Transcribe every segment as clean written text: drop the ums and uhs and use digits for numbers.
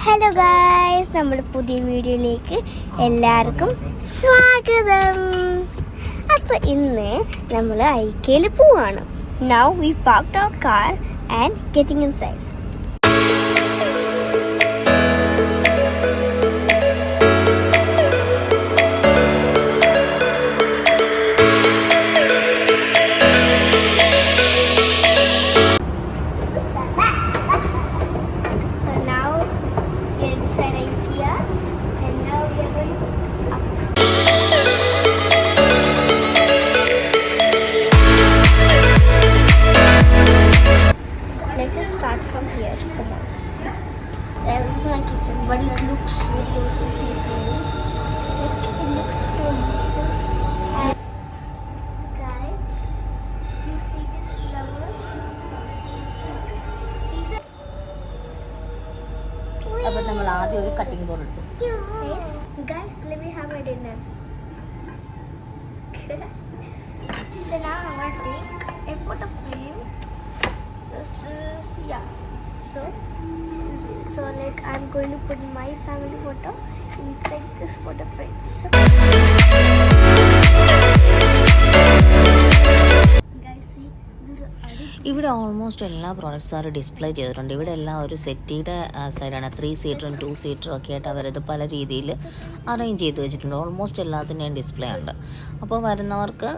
Hello guys, നമ്മുടെ പുതിയ വീഡിയോയിലേക്ക് എല്ലാവർക്കും സ്വാഗതം. അപ്പോൾ ഇന്ന് നമ്മൾ ഐക്കയിൽ പോവാണ്. Now we parked our car and getting inside. Start from here. Come on. Yeah, this is my kitchen, but it looks so beautiful. It looks so beautiful. And guys, you see these flowers? These are. അപ്പോൾ നമ്മൾ ആദ്യം ഒരു cutting board എടുത്തു. Yes, guys, let me have my dinner. So now I'm going to take a photo frame. This is so like I'm going to put my family photo inside this photo frame. So guys, see, ഇവിടെ almost എല്ലാ പ്രോഡക്റ്റ്സും display ചെയ്തിട്ടുണ്ട്. ഇവിടെ എല്ലാം ഒരു സെറ്റിയുടെ സൈഡാണ്. 3 സീറ്ററും 2 സീറ്ററും ഒക്കെ ആയിട്ട് അവരത് പല രീതിയിൽ അറേഞ്ച് ചെയ്ത് വെച്ചിട്ടുണ്ട്. ഓൾമോസ്റ്റ് എല്ലാത്തിൻ്റെയും ഡിസ്പ്ലേ ഉണ്ട്. അപ്പോൾ വരുന്നവർക്ക്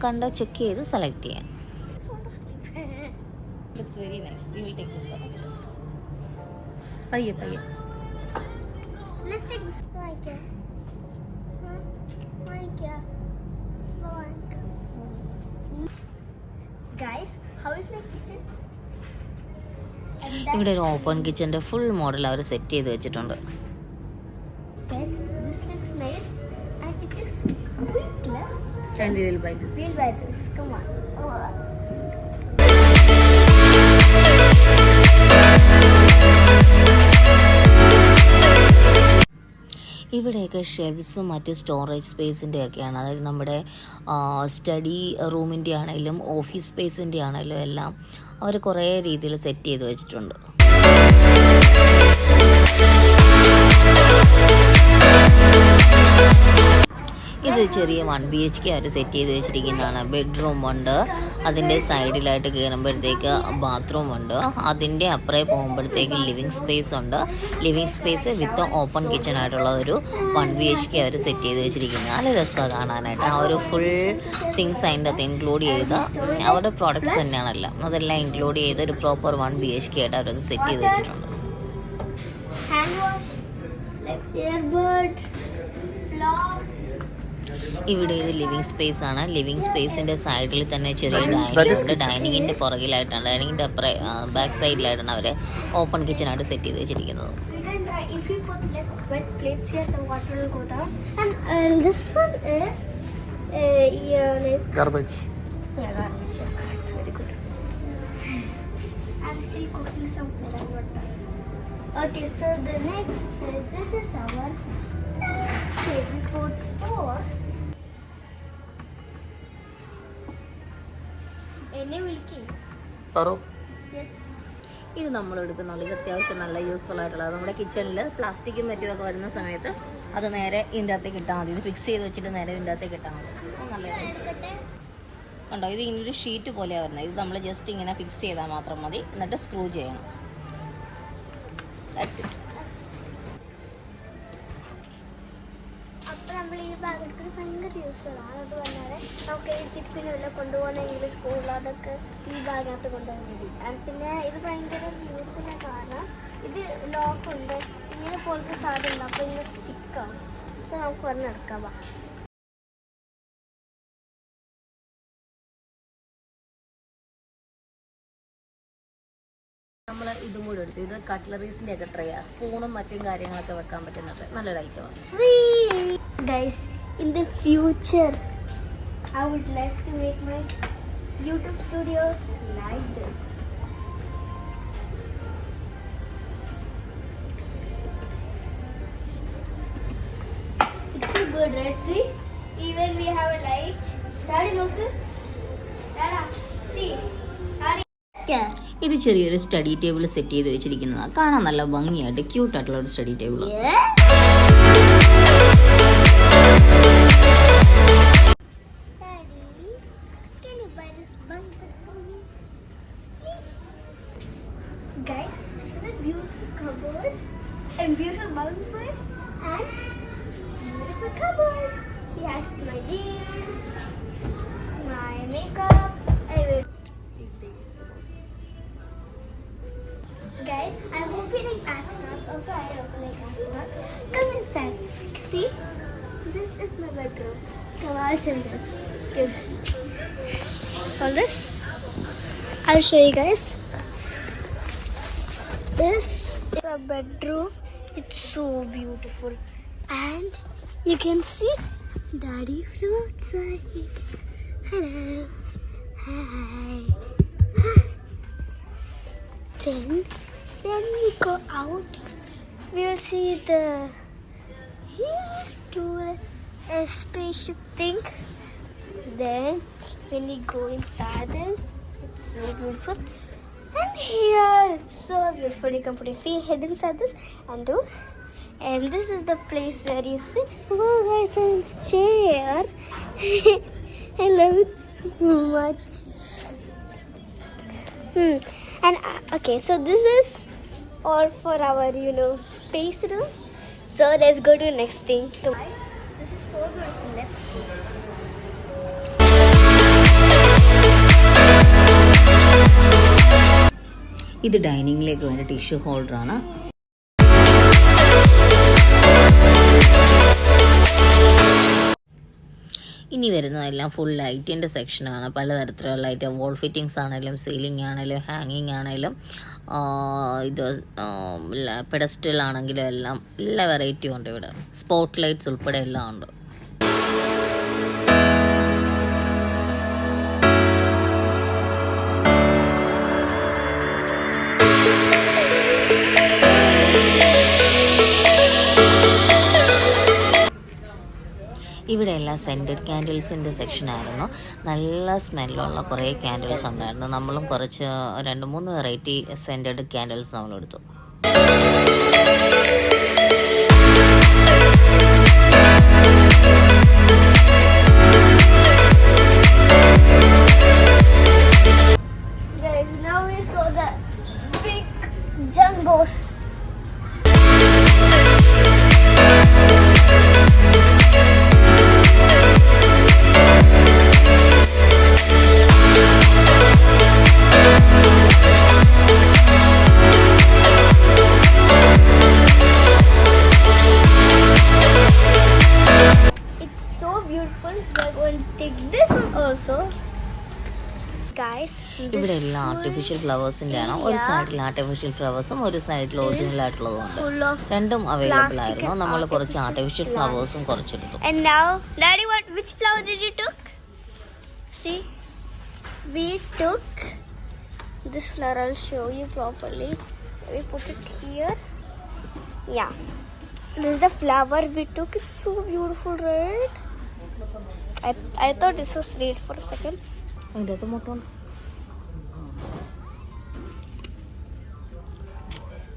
കണ്ട് ചെക്ക് ചെയ്ത് സെലക്ട് ചെയ്യാം. Looks very nice. You will take this one. Paiye. Let's take this one. Guys, how is my kitchen? ഇവിടെ ഒരു ഓപ്പൺ കിച്ചൻ്റെ ഫുൾ മോഡൽ അവർ സെറ്റ് ചെയ്ത് വെച്ചിട്ടുണ്ട്. Guys, this looks nice and it is weightless. And we will buy this. We'll buy this. Come on. ഇവിടെയൊക്കെ ഷെൽഫ്സും മറ്റ് storage സ്പേസിൻ്റെ ഒക്കെയാണ്. അതായത് നമ്മുടെ സ്റ്റഡി റൂമിൻ്റെ ആണെങ്കിലും ഓഫീസ് സ്പേസിൻ്റെ ആണെങ്കിലും എല്ലാം അവർ കുറേ രീതിയിൽ സെറ്റ് ചെയ്ത് വെച്ചിട്ടുണ്ട്. ഇത് ചെറിയ 1 BHK അവർ സെറ്റ് ചെയ്ത് വെച്ചിരിക്കുന്നതാണ്. ബെഡ്റൂം ഉണ്ട്, അതിൻ്റെ സൈഡിലായിട്ട് കയറുമ്പോഴത്തേക്ക് ബാത്റൂം ഉണ്ട്, അതിൻ്റെ അപ്പുറേ പോകുമ്പോഴത്തേക്ക് ലിവിങ് സ്പേസ് ഉണ്ട്. ലിവിങ് സ്പേസ് വിത്ത് ഓപ്പൺ കിച്ചൺ ആയിട്ടുള്ള ഒരു 1 BHK അവർ സെറ്റ് ചെയ്ത് വെച്ചിരിക്കുന്നത്. നല്ല രസമാണ് കാണാനായിട്ട്. ആ ഒരു ഫുൾ തിങ്സ് അതിൻ്റെ അകത്ത് ഇൻക്ലൂഡ് ചെയ്ത് അവരുടെ പ്രോഡക്റ്റ്സ് തന്നെയാണല്ലോ, അതെല്ലാം ഇൻക്ലൂഡ് ചെയ്ത് ഒരു പ്രോപ്പർ 1 BHK ആയിട്ട് അവരത് സെറ്റ് ചെയ്ത് വെച്ചിട്ടുണ്ട്. ഇവിടെ ഇത് ലിവിങ് സ്പേസ് ആണ്. ലിവിങ് സ്പേസിൻ്റെ സൈഡിൽ തന്നെ ചെറിയ ഡൈനിങ് ഉണ്ട്. ഡൈനിങ്ങിൻ്റെ പുറകിലായിട്ടാണ്, ഡൈനിങ്ങിൻ്റെ അപ്പുറം ബാക്ക് സൈഡിലായിട്ടാണ് അവർ ഓപ്പൺ കിച്ചണായിട്ട് സെറ്റ് ചെയ്ത് വെച്ചിരിക്കുന്നത്. Garbage. Yeah, garbage. Very good. I'm still cooking some food. I'm not done. Okay, so the next, this is our table for 4. എന്നെ വിളിക്കും. യെസ്. ഇത് നമ്മൾ എടുക്കുന്നുണ്ട്. ഇത് അത്യാവശ്യം നല്ല യൂസ്ഫുൾ ആയിട്ടുള്ളത്. നമ്മുടെ കിച്ചണിൽ പ്ലാസ്റ്റിക്കും മറ്റുമൊക്കെ വരുന്ന സമയത്ത് അത് നേരെ ഇതിൻ്റെ അകത്തേക്ക് ഇട്ടാൽ മതി. ഇത് ഫിക്സ് ചെയ്ത് വെച്ചിട്ട് നേരെ ഇതിൻ്റെ അകത്തേക്ക് ഇട്ടാൽ മതി. നല്ലതാണ്. കണ്ടോ, ഇത് ഇങ്ങനൊരു ഷീറ്റ് പോലെയാണ് വരുന്നത്. ഇത് നമ്മൾ ജസ്റ്റ് ഇങ്ങനെ ഫിക്സ് ചെയ്താൽ മാത്രം മതി. എന്നിട്ട് സ്ക്രൂ ചെയ്യണം. That's it. അപ്പോൾ നമ്മൾ ഈ ബാഗെടുക്കുന്നത് ഭയങ്കര യൂസ്ഫുള്ളാണ്. അത് പറഞ്ഞാൽ നമുക്ക് ഈ ടിഫിനുള്ള കൊണ്ടുപോകണമെങ്കിൽ സ്കൂളിൽ അതൊക്കെ ഈ ബാഗിനകത്ത് കൊണ്ടുപോകാൻ മതി. പിന്നെ ഇത് ഭയങ്കര യൂസ്ഫുള്ളാണ്. കാരണം ഇത് ലോക്കുണ്ട്, ഇങ്ങനെ പോലത്തെ സാധനം, അപ്പോൾ ഇങ്ങനെ സ്റ്റിക്കാവും. സോ നമുക്ക് പറഞ്ഞെടുക്കാം. നമ്മൾ ഇതും കൂടെ എടുത്തു. ഇത് കട്ട്ലറീസിൻ്റെ ഒക്കെ ട്രേ, സ്പൂണും മറ്റും കാര്യങ്ങളൊക്കെ വെക്കാൻ പറ്റുന്നത് നല്ലൊരു ഐറ്റമാണ്. Guys, in the future, I would like to make my YouTube studio like this. It's so good, right? See, even we have a light. Daddy, look. Dada, see. Daddy. ഇത് ചെറിയൊരു സ്റ്റഡി ടേബിൾ സെറ്റ് ചെയ്ത് വെച്ചിരിക്കുന്നതാണ്. കാണാൻ നല്ല ഭംഗിയായിട്ട് ക്യൂട്ടായിട്ടുള്ള ഒരു study table. Guys, this is a beautiful cupboard and beautiful bulb and beautiful cupboard. He has my jeans, my makeup, everything. Guys, I hope you like astronauts. Also, I also like astronauts. Come inside. See, this is my bedroom. Come, I'll show you guys. Give. Hold this. I'll show you guys. This is a bedroom. It's so beautiful, and you can see Daddy from outside. Hello, hi. Then we go out. We will see the tool, a spaceship thing. Then when we go inside this, it's so beautiful. And here it's so beautiful. You can put your feet, head inside this and do. And this is the place where you sit. Oh, it's a chair. I love it so much. And okay, so this is all for our, space room. So let's go to the next thing. This is so beautiful. Let's go. ഇത് ഡൈനിങ്ങിലേക്ക് വേണ്ട tissue ഹോൾഡറാണ്. ഇനി വരുന്നതെല്ലാം full ലൈറ്റിൻ്റെ സെക്ഷനാണ്. പലതരത്തിലുള്ള light, wall fittings ആണെങ്കിലും ceiling ആണെങ്കിലും ഹാങ്ങിങ് ആണെങ്കിലും ഇത് പെഡസ്റ്റൽ ആണെങ്കിലും എല്ലാം എല്ലാ വെറൈറ്റിയും ഉണ്ട് ഇവിടെ. സ്പോട്ട് ലൈറ്റ്സ് ഉൾപ്പെടെ എല്ലാം ഉണ്ട്. ഇവിടെ എല്ലാം സെൻറ്റഡ് ക്യാൻഡിൽസിൻ്റെ സെക്ഷനായിരുന്നു. നല്ല സ്മെല്ലുള്ള കുറേ ക്യാൻഡിൽസ് ഉണ്ടായിരുന്നു. നമ്മളും കുറച്ച് 2-3 വെറൈറ്റി സെൻറ്റഡ് ക്യാൻഡിൽസ് നമ്മളെടുത്തു. Now we saw the big jumbos. ഇവിടെ എല്ലാം ആർട്ടിഫിഷ്യൽ ഫ്ലവേഴ്സിൻ്റെ ആണ്. ഒരു സൈഡിൽ ആർട്ടിഫിഷ്യൽ ഫ്ലവേഴ്സും ഒരു സൈഡിൽ ഒറിജിനൽ ആയിട്ടുള്ളതും ഉണ്ട്. രണ്ടും അവൈലബിൾ ആയിരുന്നു. നമ്മൾ കുറച്ച് artificial ഫ്ലവേഴ്സും കുറച്ചെടുത്തു. And now, Daddy, which flower did you took? See, we took this flower. I'll show you properly. We put it here. Yeah, this is a flower we took. It's so beautiful, right? I thought this was red for a second.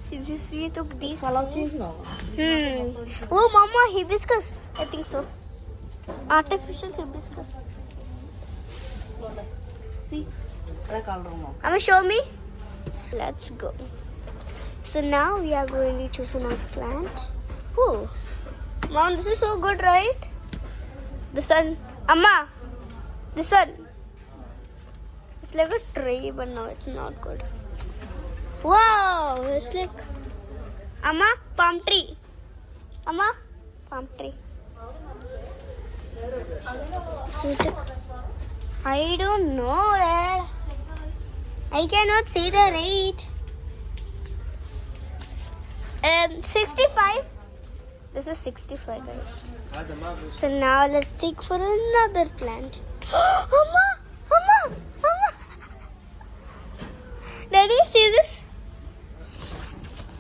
See, this we took these. Color change now. Oh, Mama, hibiscus. I think so. Artificial hibiscus. See, Amma, show me. So let's go. So now we are going to choose another plant. Oh, Mom, this is so good, right? This one, Amma, this one. It's like a tree, but no, it's not good. Wow, it's like, Amma, palm tree. Amma, palm tree. I don't know, Dad. I cannot see the rate. 65. This is 65, guys. So now let's take for another plant. Amma, Amma, Amma. Daddy, see this?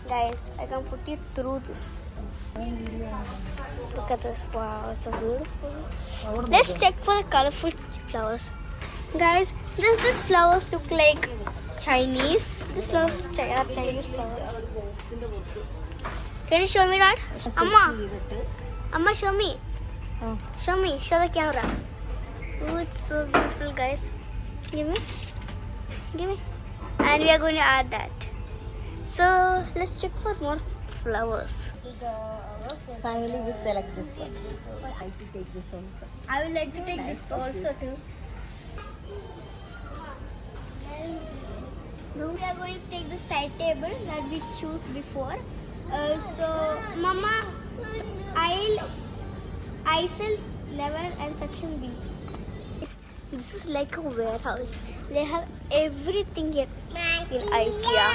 Guys, I can put you through this. Look at this. Wow, it's so beautiful. Let's check for the colorful flowers. Guys, this flowers look like Chinese. This looks Chinese flowers. Can you show me that? Amma, show me. Show me. Show the camera. Oh, it's so beautiful, guys. Give me. And we are going to add that. So let's check for more flowers. Finally, we select this one. I like to take this also. I would like to take this also too. Now we are going to take the side table that we choose before. So, Mama, aisle level and section B. This is like a warehouse. They have everything here in IKEA.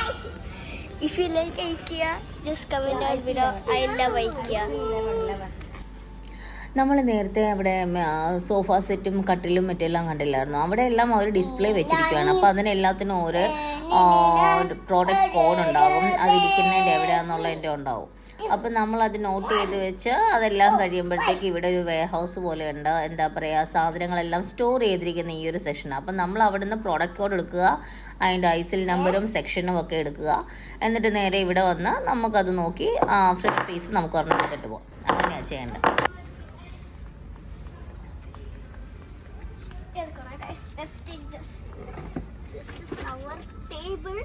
If you like IKEA, just comment down below. I love IKEA. നമ്മൾ നേരത്തെ അവിടെ sofa സെറ്റും കട്ടിലും മറ്റെല്ലാം കണ്ടില്ലായിരുന്നു. അവിടെ എല്ലാം അവർ display വെച്ചിരിക്കുകയാണ്. അപ്പോൾ അതിനെല്ലാത്തിനും ഒരു പ്രോഡക്റ്റ് കോഡ് ഉണ്ടാവും. അതിരിക്കുന്നതിൻ്റെ എവിടെയാണെന്നുള്ളതിൻ്റെ ഉണ്ടാവും. അപ്പം നമ്മളത് നോട്ട് ചെയ്ത് വെച്ച് അതെല്ലാം കഴിയുമ്പോഴത്തേക്ക് ഇവിടെ ഒരു വെയർ ഹൗസ് പോലെ ഉണ്ട്. എന്താ പറയുക, സാധനങ്ങളെല്ലാം സ്റ്റോർ ചെയ്തിരിക്കുന്ന ഈ ഒരു സെക്ഷനാണ്. അപ്പം നമ്മൾ അവിടെ നിന്ന് പ്രോഡക്റ്റ് കോഡ് എടുക്കുക, അതിൻ്റെ ഐസിൽ നമ്പറും സെക്ഷനും ഒക്കെ എടുക്കുക. എന്നിട്ട് നേരെ ഇവിടെ വന്ന് നമുക്കത് നോക്കി ഫ്രഷ് പീസ് നമുക്ക് ഒരെണ്ണം എടുത്തിട്ട് പോകാം. അങ്ങനെയാണ് ചെയ്യേണ്ടത്. Let's take this. This is our table.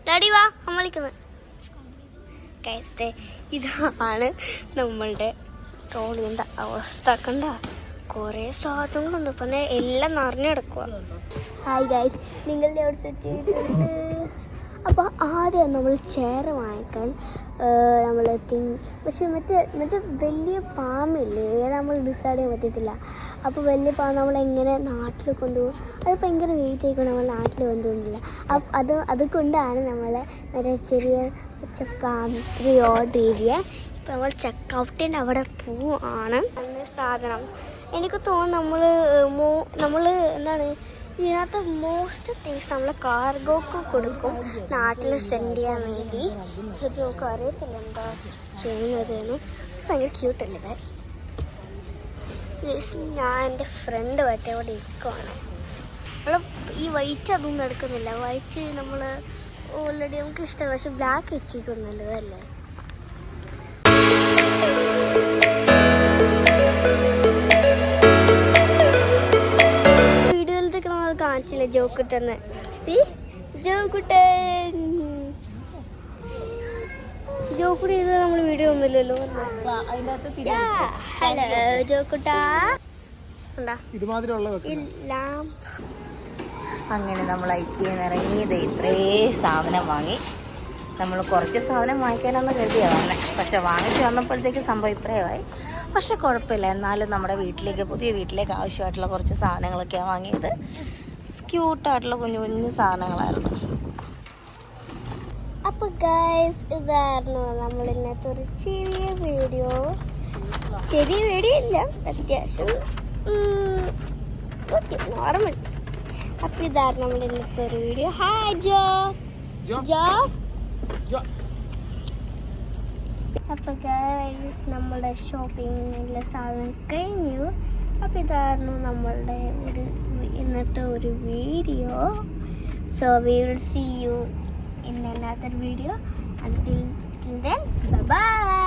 Daddy, വാ, അമ്മ വിളിക്കുന്നു. Guys, ഇതാണ് നമ്മളുടെ ട്രോളിൻ്റെ അവസ്ഥ. കണ്ട കുറേ സാധനങ്ങളുണ്ട്, പിന്നെ എല്ലാം നിറഞ്ഞു കിടക്കുക. ഹായ് ഗൈസ്, നിങ്ങളുടെ അവിടെ സെറ്റ് ചെയ്തിട്ടുണ്ട്. അപ്പോൾ ആദ്യം നമ്മൾ ചെയർ വാങ്ങിക്കാൻ നമ്മൾ പക്ഷെ മറ്റേ വലിയ പാമ്പില്ലേ, നമ്മൾ ഡിസൈഡ് ചെയ്യാൻ പറ്റത്തില്ല. അപ്പോൾ വലിയ പാമ്പ് നമ്മളെങ്ങനെ നാട്ടിൽ കൊണ്ടുപോകും? അത് ഭയങ്കര വെയിറ്റ് ആയിക്കൊണ്ട് നമ്മൾ നാട്ടിൽ കൊണ്ടുപോകുന്നില്ല. അതുകൊണ്ടാണ് നമ്മൾ മറ്റേ ചെറിയ പാമ്പ് ഓർഡർ ചെയ്യുക. ഇപ്പോൾ നമ്മൾ ചെക്കൗട്ടിൻ്റെ അവിടെ പോവാണ്. സാധനം എനിക്ക് തോന്നുന്നു നമ്മൾ എന്താണ് ഇതിനകത്ത് മോസ്റ്റ് തിങ്സ് നമ്മൾ കാർഗോക്ക് കൊടുക്കും, നാട്ടിൽ സെൻഡ് ചെയ്യാൻ വേണ്ടി. ഇത് നമുക്ക് അറിയത്തില്ല എന്താ ചെയ്യുന്നതെന്ന്. ഭയങ്കര ക്യൂട്ടല്ലേ ഗൈസ്? ഞാൻ എൻ്റെ ഫ്രണ്ട് വട്ടെ അവിടെ ഇരിക്കുവാണ്. നമ്മൾ ഈ വൈറ്റ് അതൊന്നും എടുക്കുന്നില്ല. വൈറ്റ് നമ്മൾ ഓൾറെഡി നമുക്ക് ഇഷ്ടമാണ്, പക്ഷെ ബ്ലാക്ക് വെച്ചിരിക്കുന്നല്ലോ അല്ലേ. കാണിച്ചില്ല ജോക്കുട്ടെന്ന്. ജോക്കുട്ടി ഇത് നമ്മൾ വീഡിയോ ഒന്നുമില്ലല്ലോ. ഹലോ ജോക്കുട്ടാ. ഇല്ല. അങ്ങനെ നമ്മൾ ഐക്യം ഇറങ്ങിയത് ഇത്രേ സാധനം വാങ്ങി. നമ്മൾ കുറച്ച് സാധനം വാങ്ങിക്കാനെന്ന് കരുതിയാണ് വന്നത്. പക്ഷെ വാങ്ങിച്ച് വന്നപ്പോഴത്തേക്ക് സംഭവം ഇത്രയുമായി. പക്ഷെ കുഴപ്പമില്ല, എന്നാലും നമ്മുടെ പുതിയ വീട്ടിലേക്ക് ആവശ്യമായിട്ടുള്ള കുറച്ച് സാധനങ്ങളൊക്കെയാണ് വാങ്ങിയത്. ക്യൂട്ടായിട്ടുള്ള കുഞ്ഞു കുഞ്ഞു സാധനങ്ങളായിരുന്നു. അപ്പോൾ ഗൈസ്, ഇതായിരുന്നു നമ്മൾ ഇന്നത്തെ ഒരു ചെറിയ വീഡിയോ ഇല്ല, അത്യാവശ്യം നോർമൽ. അപ്പോൾ ഇതായിരുന്നു നമ്മുടെ ഇന്നത്തെ ഒരു വീഡിയോ. ഹായ് ജോ. അപ്പോൾ ഗൈസ്, നമ്മുടെ ഷോപ്പിങ്ങിലെ സാധനം കഴിഞ്ഞു. അപ്പോൾ ഇതായിരുന്നു നമ്മളുടെ ഇന്നത്തെ ഒരു video. So we will see you in another video. Until then, bye bye.